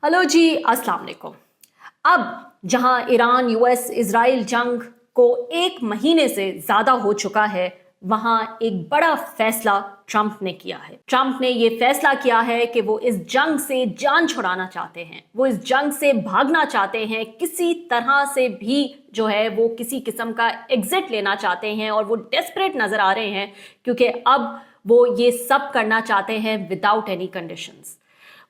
Hello जी, अस्सलाम वालेकुम। अब जहां ईरान यूएस इजराइल जंग को एक महीने से ज़्यादा हो चुका है, वहां एक बड़ा फैसला ट्रंप ने किया है। ट्रंप ने ये फैसला किया है कि वो इस जंग से जान छुड़ाना चाहते हैं, वो इस जंग से भागना चाहते हैं, किसी तरह से भी जो है वो किसी किस्म का एग्जिट लेना चाहते हैं और वो डेस्परेट नज़र आ रहे हैं क्योंकि अब वो ये सब करना चाहते हैं विदाउट एनी कंडीशंस।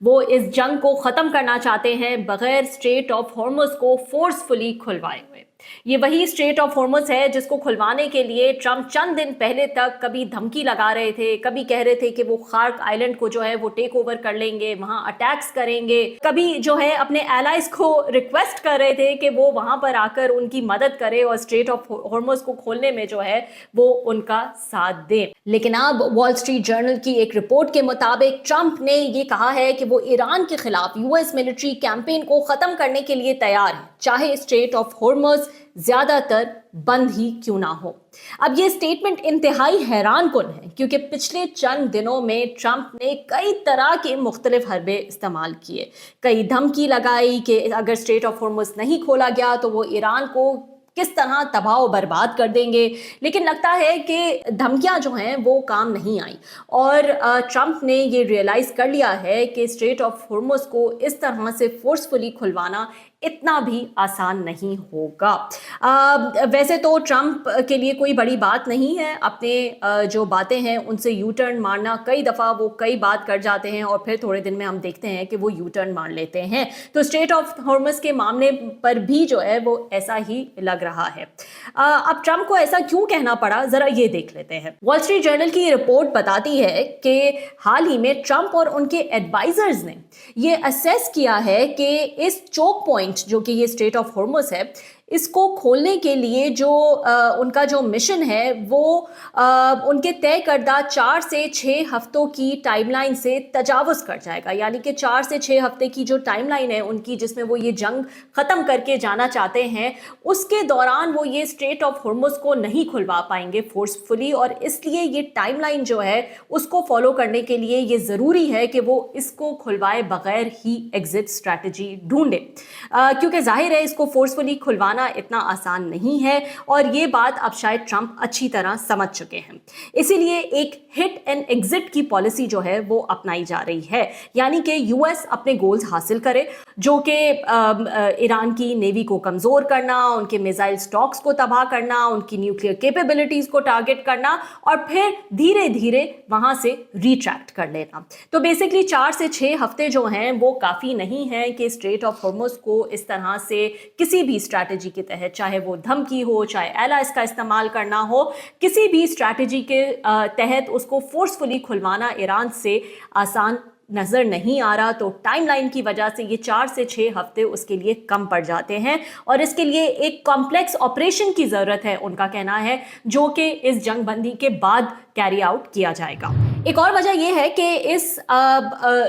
वो इस जंग को ख़त्म करना चाहते हैं बगैर स्ट्रेट ऑफ हॉर्मुज़ को फोर्सफुली खुलवाए हुए। ये वही स्ट्रेट ऑफ हॉर्मुज़ है जिसको खुलवाने के लिए ट्रंप चंद दिन पहले तक कभी धमकी लगा रहे थे, कभी कह रहे थे कि वो खार्क आइलैंड को जो है वो टेक ओवर कर लेंगे, वहां अटैक्स करेंगे, कभी जो है अपने एलाइज को रिक्वेस्ट कर रहे थे कि वो वहां पर आकर उनकी मदद करे और स्ट्रेट ऑफ हॉर्मुज़ को खोलने में जो है वो उनका साथ दे। लेकिन अब वॉल स्ट्रीट जर्नल की एक रिपोर्ट के मुताबिक ट्रंप ने ये कहा है कि वो ईरान के खिलाफ यूएस मिलिट्री कैंपेन को खत्म करने के लिए तैयार है, चाहे स्ट्रेट ऑफ हॉर्मुज़ ज्यादातर बंद ही क्यों ना हो। अब ये स्टेटमेंट इंतहाई हैरान कुन है क्योंकि पिछले चंद दिनों में ट्रंप ने कई तरह के मुख्तलिफ हरबे इस्तेमाल किए, कई धमकी लगाई कि अगर स्ट्रेट ऑफ हॉर्मुज़ नहीं खोला गया तो वो ईरान को किस तरह तबाह बर्बाद कर देंगे। लेकिन लगता है कि धमकियां जो हैं वो काम नहीं आई और ट्रंप ने ये रियलाइज़ कर लिया है कि स्ट्रेट ऑफ हॉर्मुज़ को इस तरह से फोर्सफुली खुलवाना इतना भी आसान नहीं होगा। वैसे तो ट्रंप के लिए कोई बड़ी बात नहीं है, अपने जो बातें हैं उनसे यू टर्न मारना। कई दफ़ा वो कई बात कर जाते हैं और फिर थोड़े दिन में हम देखते हैं कि वो यू टर्न मार लेते हैं। तो स्ट्रेट ऑफ हॉर्मुज़ के मामले पर भी जो है वो ऐसा ही लग रहा है। अब ट्रंप को ऐसा क्यों कहना पड़ा, ज़रा ये देख लेते हैं। वॉल स्ट्रीट जर्नल की रिपोर्ट बताती है कि हाल ही में ट्रंप और उनके एडवाइजर्स ने ये असेस किया है कि इस चोक पॉइंट जो कि ये स्ट्रेट ऑफ हॉर्मुज़ है, इसको खोलने के लिए जो उनका जो मिशन है वो उनके तय करदा 4 से 6 हफ्तों की टाइमलाइन से तजावुज़ कर जाएगा। यानी कि 4 से 6 हफ्ते की जो टाइमलाइन है उनकी, जिसमें वो ये जंग ख़त्म करके जाना चाहते हैं, उसके दौरान वो ये स्ट्रेट ऑफ हॉर्मुज़ को नहीं खुलवा पाएंगे फोर्सफुली। और इसलिए ये टाइमलाइन जो है उसको फॉलो करने के लिए ये ज़रूरी है कि वो इसको खुलवाए बगैर ही एग्जिट स्ट्रैटेजी ढूंढे, क्योंकि जाहिर है इसको फोर्सफुली खुलवाना इतना आसान नहीं है और ये बात अब शायद ट्रंप अच्छी तरह समझ चुके हैं। इसीलिए एक हिट एंड एग्जिट की पॉलिसी जो है वो अपनाई जा रही है, यानी कि यूएस अपने गोल्स हासिल करे, जो कि ईरान की नेवी को कमज़ोर करना, उनके मिसाइल स्टॉक्स को तबाह करना, उनकी न्यूक्लियर कैपेबिलिटीज़ को टारगेट करना और फिर धीरे धीरे वहाँ से रिट्रैक्ट कर लेना। तो बेसिकली 4 से 6 हफ्ते जो हैं वो काफ़ी नहीं हैं कि स्ट्रेट ऑफ हॉर्मुज़ को इस तरह से किसी भी स्ट्रैटेजी के तहत, चाहे वो धमकी हो, चाहे एलाइज का इस्तेमाल करना हो, किसी भी स्ट्रैटेजी के तहत उसको फोर्सफुली खुलवाना ईरान से आसान नज़र नहीं आ रहा। तो टाइमलाइन की वजह से ये 4 से 6 हफ्ते उसके लिए कम पड़ जाते हैं और इसके लिए एक कॉम्प्लेक्स ऑपरेशन की ज़रूरत है, उनका कहना है, जो कि इस जंग बंदी के बाद कैरी आउट किया जाएगा। एक और वजह यह है कि इस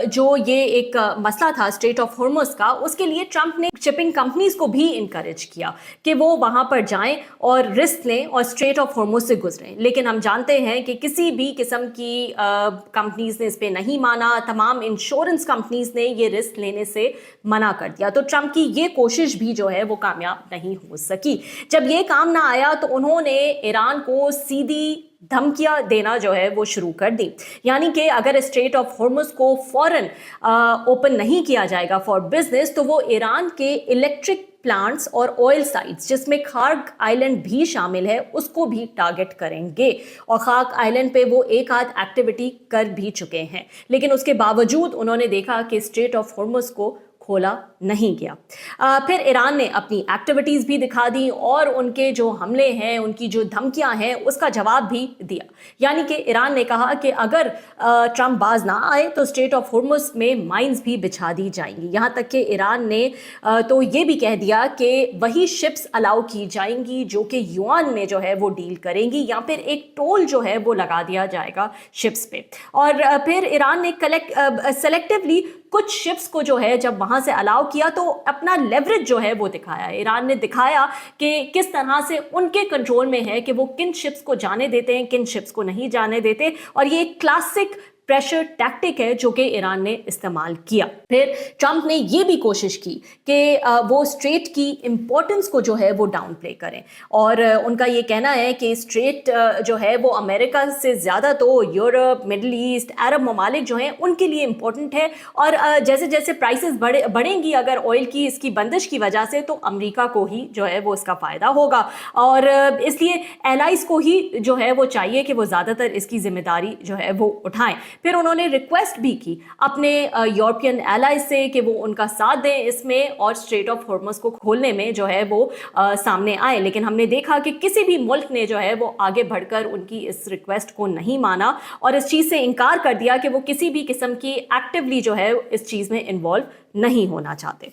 जो ये एक मसला था स्ट्रेट ऑफ हॉर्मुज़ का, उसके लिए ट्रंप ने शिपिंग कंपनीज को भी इनकरेज किया कि वो वहां पर जाएं और रिस्क लें और स्ट्रेट ऑफ हॉर्मुज़ से गुजरें। लेकिन हम जानते हैं कि किसी भी किस्म की कंपनीज ने इस पर नहीं माना, तमाम इंश्योरेंस कंपनीज ने ये रिस्क लेने से मना कर दिया। तो ट्रंप की ये कोशिश भी जो है वो कामयाब नहीं हो सकी। जब ये काम ना आया तो उन्होंने ईरान को सीधी धमकियां देना जो है वो शुरू कर दी, यानी कि अगर स्ट्रेट ऑफ हॉर्मुज़ को फौरन ओपन नहीं किया जाएगा फॉर बिजनेस तो वो ईरान के इलेक्ट्रिक प्लांट्स और ऑयल साइट्स, जिसमें खार्क आइलैंड भी शामिल है, उसको भी टारगेट करेंगे। और खार्क आइलैंड पे वो एक आध एक्टिविटी कर भी चुके हैं, लेकिन उसके बावजूद उन्होंने देखा कि स्ट्रेट ऑफ हॉर्मुज़ को खोला नहीं गया। फिर ईरान ने अपनी एक्टिविटीज़ भी दिखा दी और उनके जो हमले हैं, उनकी जो धमकियां हैं, उसका जवाब भी दिया। यानी कि ईरान ने कहा कि अगर ट्रंप बाज ना आए तो स्ट्रेट ऑफ हॉर्मुज़ में माइंस भी बिछा दी जाएंगी। यहाँ तक कि ईरान ने तो ये भी कह दिया कि वही शिप्स अलाउ की जाएंगी जो कि युआन में जो है वो डील करेंगी, या फिर एक टोल जो है वो लगा दिया जाएगा शिप्स पे। और फिर ईरान ने सेलेक्टिवली कुछ शिप्स को जो है जब वहाँ से अलाउ किया तो अपना लेवरेज जो है वो दिखाया। ईरान ने दिखाया कि किस तरह से उनके कंट्रोल में है कि वो किन शिप्स को जाने देते हैं, किन शिप्स को नहीं जाने देते। और ये एक क्लासिक प्रेशर टैक्टिक है जो कि ईरान ने इस्तेमाल किया। फिर ट्रंप ने ये भी कोशिश की कि वो स्ट्रेट की इम्पोर्टेंस को जो है वो डाउन प्ले करें, और उनका ये कहना है कि स्ट्रेट जो है वो अमेरिका से ज़्यादा तो यूरोप, मिडल ईस्ट, अरब ममालिक जो हैं उनके लिए इम्पोर्टेंट है, और जैसे जैसे प्राइसेस बढ़ेंगी अगर ऑयल की इसकी बंदिश की वजह से, तो अमेरिका को ही जो है वो इसका फ़ायदा होगा, और इसलिए एलाइज को ही जो है वो चाहिए कि वो ज़्यादातर इसकी जिम्मेदारी जो है वो उठाएं। फिर उन्होंने रिक्वेस्ट भी की अपने यूरोपियन एलाइज से कि वो उनका साथ दें इसमें, और स्ट्रेट ऑफ हॉर्मस को खोलने में जो है वो सामने आए, लेकिन हमने देखा कि किसी भी मुल्क ने जो है वो आगे बढ़कर उनकी इस रिक्वेस्ट को नहीं माना और इस चीज़ से इनकार कर दिया कि वो किसी भी किस्म की एक्टिवली जो है इस चीज़ में इन्वॉल्व नहीं होना चाहते।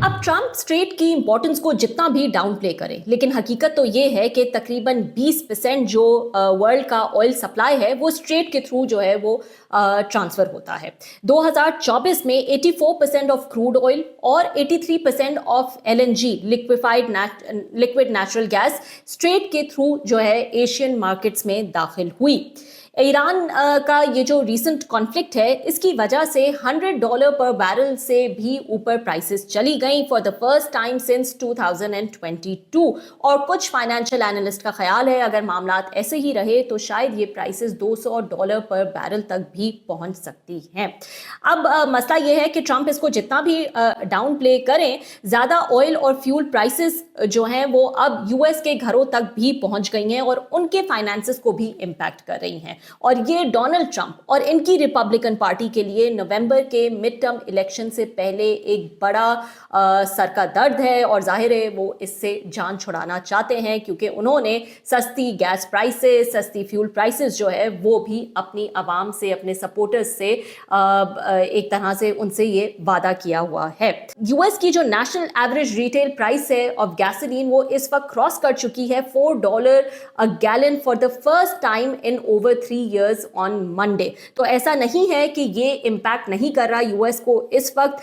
अब ट्रंप स्ट्रेट की इंपॉर्टेंस को जितना भी डाउन प्ले करे, लेकिन हकीकत तो ये है कि तकरीबन 20% जो वर्ल्ड का ऑयल सप्लाई है वो स्ट्रेट के थ्रू जो है वो ट्रांसफ़र होता है। 2024 में 84% ऑफ क्रूड ऑयल और 83% of LNG liquid natural gas straight के थ्रू जो है एशियन मार्केट्स में दाखिल हुई। ईरान का ये जो रीसेंट कॉन्फ्लिक्ट है इसकी वजह से $100 पर बैरल से भी ऊपर प्राइसेस चली गई for the first time since 2022, और कुछ फाइनेंशियल एनालिस्ट का ख्याल है अगर मामलात ऐसे ही रहे तो शायद ये प्राइसेस $200 पर बैरल तक भी पहुंच सकती हैं। अब मसला ये है कि ट्रंप इसको जितना भी डाउन प्ले करें, ज़्यादा ऑयल और फ्यूल प्राइसेस जो हैं वो अब US के घरों तक भी पहुंच गई हैं और उनके फाइनेंसेस को भी इम्पैक्ट कर रही हैं, और ये डोनाल्ड ट्रंप और इनकी रिपब्लिकन पार्टी के लिए नवंबर के मिड टर्म इलेक्शन से पहले एक बड़ा सर का दर्द है, और जाहिर है वो इससे जान छुड़ाना चाहते हैं क्योंकि उन्होंने सस्ती गैस प्राइसेस, सस्ती फ्यूल प्राइसेस जो है वो भी अपनी आवाम से, अपने सपोर्टर्स से एक तरह से उनसे ये वादा किया हुआ है। US की जो नेशनल एवरेज रिटेल प्राइस है ऑफ गैसोलीन वो इस वक्त क्रॉस कर चुकी है $4 a gallon for the first time in over 3 years on Monday. तो ऐसा नहीं है कि ये इम्पैक्ट नहीं कर रहा US को। इस वक्त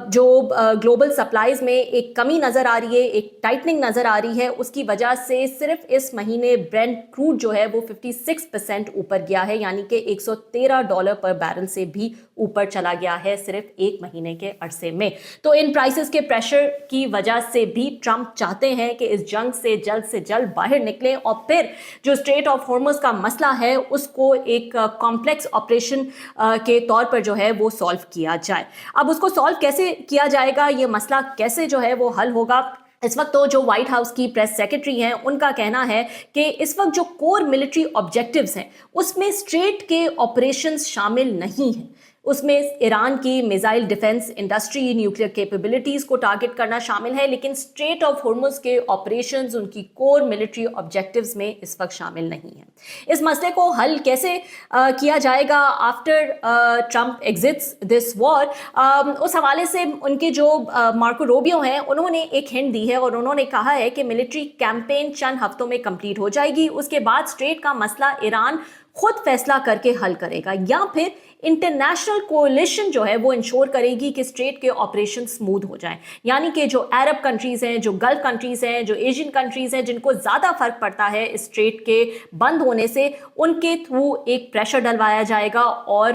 जो ग्लोबल सप्लाईज में एक कमी नज़र आ रही है, एक टाइटनिंग नज़र आ रही है, उसकी वजह से सिर्फ इस महीने ब्रेंट क्रूड जो है वो 56% ऊपर गया है, यानी कि $113 पर बैरल से भी ऊपर चला गया है सिर्फ एक महीने के अरसे में। तो इन प्राइसेस के प्रेशर की वजह से भी ट्रंप चाहते हैं कि इस जंग से जल्द बाहर निकलें और फिर जो स्ट्रेट ऑफ हॉर्मस का मसला है उसको एक कॉम्प्लेक्स ऑपरेशन के तौर पर जो है वो सॉल्व किया जाए। अब उसको सॉल्व कैसे किया जाएगा, ये मसला कैसे जो है वो हल होगा, इस वक्त तो जो व्हाइट हाउस की प्रेस सेक्रेटरी हैं उनका कहना है कि इस वक्त जो कोर मिलिट्री ऑब्जेक्टिव्स हैं उसमें स्ट्रेट के ऑपरेशंस शामिल नहीं हैं। उसमें ईरान की missile defence industry, nuclear capabilities को टारगेट करना शामिल है, लेकिन स्ट्रेट ऑफ हॉर्मुज़ के ऑपरेशंस उनकी कोर मिलिट्री ऑब्जेक्टिव्स में इस वक्त शामिल नहीं है। इस मसले को हल कैसे किया जाएगा after Trump exits this war, उस हवाले से उनके जो मार्को रूबियो हैं उन्होंने एक हिंट दी है और उन्होंने कहा है कि मिलिट्री कैंपेन चंद हफ्तों में कंप्लीट हो जाएगी, उसके बाद स्ट्रेट का मसला ईरान खुद फैसला करके हल करेगा या फिर इंटरनेशनल कोalition जो है वो इंश्योर करेगी कि स्ट्रेट के ऑपरेशन स्मूथ हो जाएं। यानी कि जो अरब कंट्रीज़ हैं, जो गल्फ कंट्रीज़ हैं, जो एशियन कंट्रीज़ हैं जिनको ज़्यादा फर्क पड़ता है इस स्ट्रेट के बंद होने से, उनके थ्रू एक प्रेशर डलवाया जाएगा और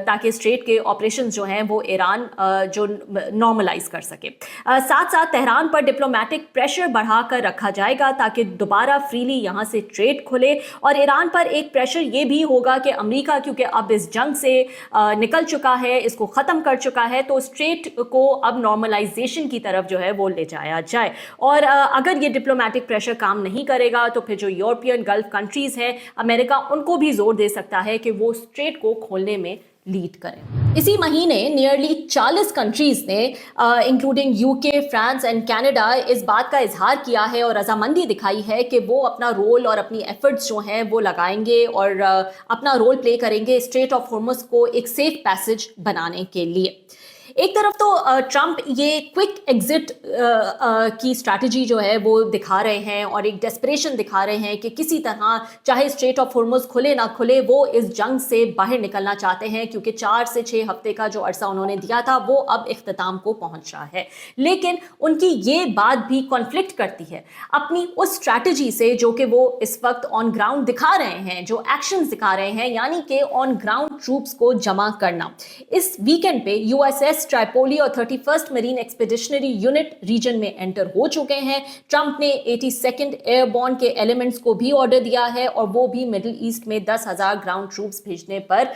ताकि स्ट्रेट के ऑपरेशन जो हैं वो ईरान जो नॉर्मलाइज कर सके। साथ साथ तेहरान पर डिप्लोमेटिक प्रेशर बढ़ाकर रखा जाएगा ताकि दोबारा फ्रीली यहाँ से ट्रेड खुले, और ईरान पर एक प्रेशर ये भी होगा कि अमेरिका क्योंकि अब इस जंग से निकल चुका है, इसको ख़त्म कर चुका है, तो स्ट्रेट को अब नॉर्मलाइजेशन की तरफ जो है वो ले जाया जाए। और अगर ये डिप्लोमेटिक प्रेशर काम नहीं करेगा तो फिर जो यूरोपियन गल्फ कंट्रीज़ हैं, अमेरिका उनको भी जोर दे सकता है कि वो स्ट्रेट को खोलने में लीड करें। इसी महीने नियरली 40 कंट्रीज़ ने including UK, France and Canada इस बात का इजहार किया है और रजामंदी दिखाई है कि वो अपना रोल और अपनी एफर्ट्स जो हैं वो लगाएंगे और अपना रोल प्ले करेंगे स्ट्रेट ऑफ हॉर्मुज़ को एक सेफ पैसेज बनाने के लिए। एक तरफ तो ट्रंप ये क्विक एग्जिट की स्ट्रैटेजी जो है वो दिखा रहे हैं और एक डेस्परेशन दिखा रहे हैं कि किसी तरह चाहे स्ट्रेट ऑफ हॉर्मुज़ खुले ना खुले वो इस जंग से बाहर निकलना चाहते हैं, क्योंकि 4 से 6 हफ्ते का जो अरसा उन्होंने दिया था वो अब इख्तिताम को पहुंच रहा है। लेकिन उनकी ये बात भी कॉन्फ्लिक्ट करती है अपनी उस स्ट्रैटेजी से जो कि वो इस वक्त ऑन ग्राउंड दिखा रहे हैं, जो एक्शंस दिखा रहे हैं, यानी कि ऑन ग्राउंड ट्रूप्स को जमा करना। इस वीकेंड पे यूएसएस ट्राइपोली और 31st Marine Expeditionary Unit region में एंटर हो चुके हैं। ट्रंप ने 82nd एयरबॉर्न के एलिमेंट्स को भी ऑर्डर दिया है और वो भी मिडिल ईस्ट में 10,000 ग्राउंड ट्रूप्स भेजने पर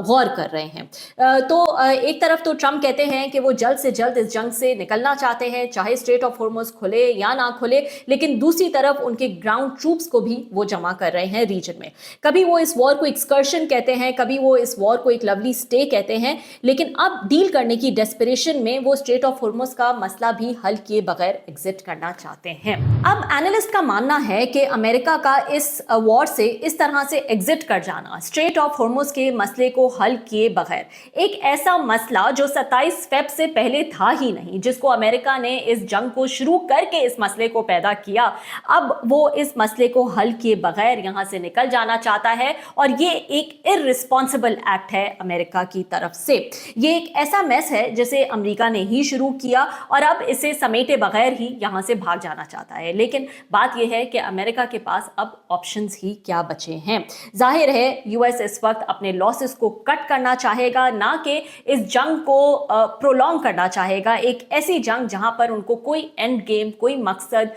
गौर कर रहे हैं। तो एक तरफ तो ट्रंप कहते हैं कि वो जल्द से जल्द इस जंग से निकलना चाहते हैं, चाहे स्ट्रेट ऑफ हॉर्मुज़ खुले या ना खुले, लेकिन दूसरी तरफ उनके ग्राउंड ट्रूप्स को भी वो जमा कर रहे हैं रीजन में। कभी वो इस वॉर को एक्सकर्शन कहते हैं, कभी वो इस वॉर को एक लवली स्टे कहते हैं, लेकिन अब डील करने की डेस्परेशन में वो स्ट्रेट ऑफ हॉर्मुज़ का मसला भी हल किए बगैर एग्जिट करना चाहते हैं। अब एनालिस्ट का मानना है कि अमेरिका का इस वॉर से इस तरह से एग्जिट कर जाना, स्ट्रेट ऑफ हॉर्मुज़ के मसले को हल किए बगैर, एक ऐसा मसला जो 27 फेब से पहले था ही नहीं, जिसको अमेरिका ने इस जंग को शुरू करके इस मसले को पैदा किया, अब वो इस मसले को हल किए बगैर यहां से निकल जाना चाहता है। और ये एक इररिस्पॉन्सिबल एक्ट है अमेरिका की तरफ से। ये एक ऐसा मैस है जिसे अमेरिका ने ही शुरू किया और अब इसे समेटे बगैर ही यहां से भाग जाना चाहता है। लेकिन बात यह है कि अमेरिका के पास अब ऑप्शंस ही क्या बचे हैं। जाहिर है यूएस इस वक्त अपने लॉसेस को कट करना चाहेगा, ना कि इस जंग को प्रोलॉन्ग करना चाहेगा। एक ऐसी जंग जहां पर उनको कोई एंड गेम, कोई मकसद,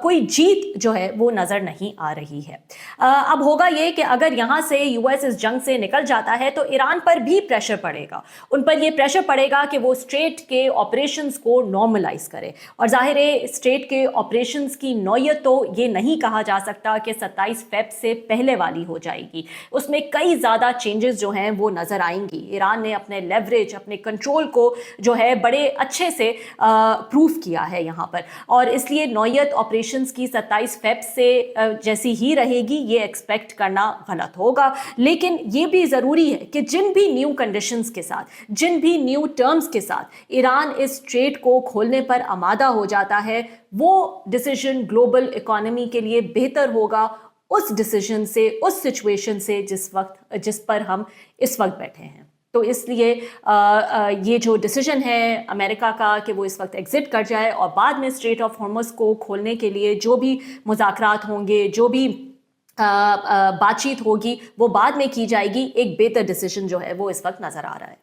कोई जीत जो है वो नजर नहीं आ रही है। अब होगा ये कि अगर यहां से यूएस इस जंग से निकल जाता है तो ईरान पर भी प्रेशर पड़ेगा, उन पर यह प्रेशर पड़ेगा कि वो स्ट्रेट के ऑपरेशंस को नॉर्मलाइज करे। और जाहिर है स्ट्रेट के ऑपरेशंस की नौयत तो ये नहीं कहा जा सकता कि 27 फेब से पहले वाली हो जाएगी। उसमें कई ज़्यादा चेंजेस जो हैं वो नज़र आएंगी। ईरान ने अपने लेवरेज, अपने कंट्रोल को जो है बड़े अच्छे से प्रूफ किया है यहाँ पर, और इसलिए नौयत ऑपरेशंस की 27 फेब से जैसी ही रहेगी ये एक्सपेक्ट करना गलत होगा। लेकिन ये भी ज़रूरी है कि जिन भी न्यू कंडीशंस के साथ, जिन भी न्यू टर्म्स के साथ ईरान इस स्ट्रेट को खोलने पर आमादा हो जाता है, वो डिसीजन ग्लोबल इकोनॉमी के लिए बेहतर होगा उस डिसीजन से, उस सिचुएशन से जिस पर हम इस वक्त बैठे हैं। तो इसलिए ये जो डिसीजन है अमेरिका का कि वो इस वक्त एग्जिट कर जाए और बाद में स्ट्रेट ऑफ हॉर्मुज़ को खोलने के लिए जो भी मुज़ाकरात होंगे, जो भी बातचीत होगी, वो बाद में की जाएगी, एक बेहतर डिसीजन जो है वो इस वक्त नज़र आ रहा है।